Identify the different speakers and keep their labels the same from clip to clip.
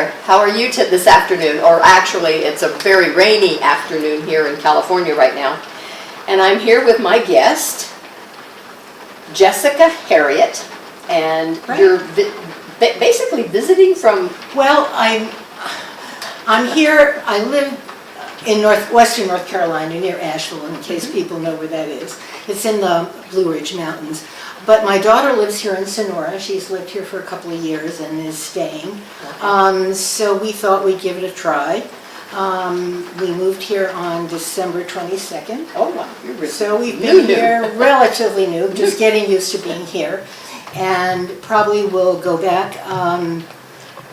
Speaker 1: there. How are you this afternoon? Or actually, it's a very rainy afternoon here in California right now. And I'm here with my guest, Jessica Heriot. And you're basically visiting from...
Speaker 2: Well, I'm here. I live in western North Carolina near Asheville, in case people know where that is. It's in the Blue Ridge Mountains. But my daughter lives here in Sonora. She's lived here for a couple of years and is staying. Okay. So we thought we'd give it a try. We moved here on December 22nd.
Speaker 1: Oh, wow. You're really
Speaker 2: so we've been here relatively new, just getting used to being here. And probably will go back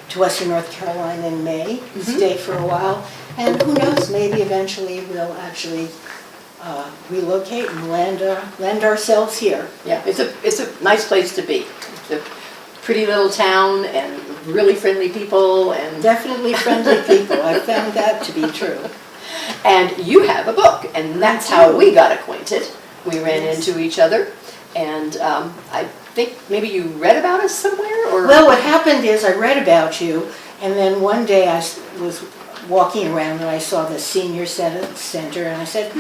Speaker 2: to western North Carolina in May, stay for a while. And who knows, maybe eventually we'll actually relocate and land ourselves here.
Speaker 1: Yeah, it's a nice place to be. It's a pretty little town and really friendly people. And
Speaker 2: definitely friendly people. I found that to be true.
Speaker 1: And you have a book, and that's how we got acquainted. We ran into each other, and I think maybe you read about us somewhere? Or
Speaker 2: well, what happened is I read about you, and then one day I was walking around and I saw the senior center, and I said,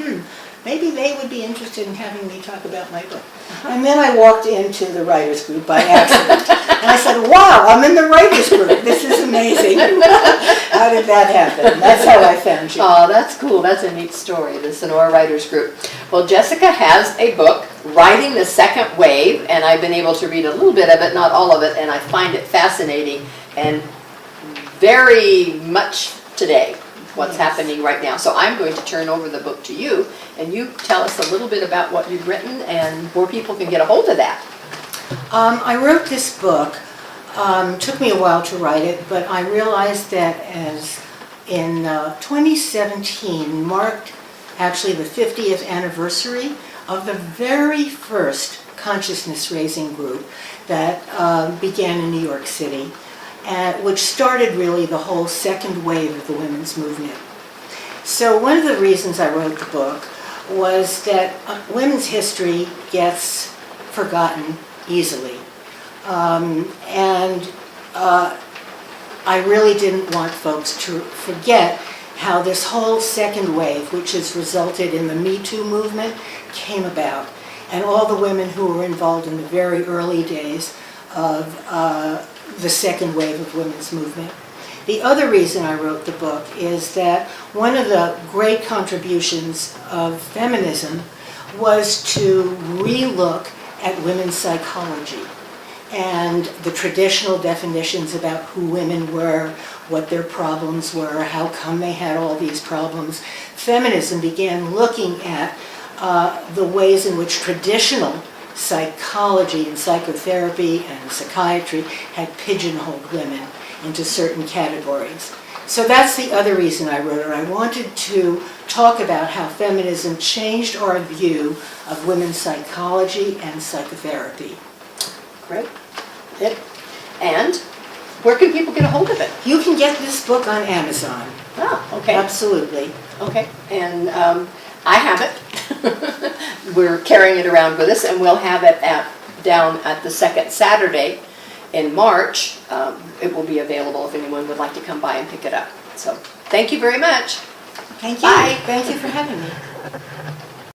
Speaker 2: maybe they would be interested in having me talk about my book. And then I walked into the writers group by accident. And I said, wow, I'm in the writers group. This is amazing. How did that happen? That's how I found you.
Speaker 1: Oh, that's cool. That's a neat story, the Sonora Writers Group. Well, Jessica has a book, Writing the Second Wave, and I've been able to read a little bit of it, not all of it, and I find it fascinating and very much today, what's happening right now. So I'm going to turn over the book to you, and you tell us a little bit about what you've written and where people can get a hold of that.
Speaker 2: I wrote this book. Took me a while to write it, but I realized that as in 2017 marked actually the 50th anniversary of the very first consciousness-raising group that began in New York City, which started really the whole second wave of the women's movement. So one of the reasons I wrote the book was that women's history gets forgotten easily. I really didn't want folks to forget how this whole second wave, which has resulted in the Me Too movement, came about, and all the women who were involved in the very early days of the second wave of women's movement. The other reason I wrote the book is that one of the great contributions of feminism was to re-look at women's psychology and the traditional definitions about who women were, what their problems were, how come they had all these problems. Feminism began looking at the ways in which traditional psychology and psychotherapy and psychiatry had pigeonholed women into certain categories. So that's the other reason I wrote it. I wanted to talk about how feminism changed our view of women's psychology and psychotherapy.
Speaker 1: Great. And where can people get a hold of it?
Speaker 2: You can get this book on Amazon.
Speaker 1: Oh, okay.
Speaker 2: Absolutely.
Speaker 1: Okay, and I have it. We're carrying it around with us, and we'll have it down at the second Saturday in March. It will be available if anyone would like to come by and pick it up. So thank you very much.
Speaker 2: Thank you.
Speaker 1: Bye.
Speaker 2: Thank you for having me.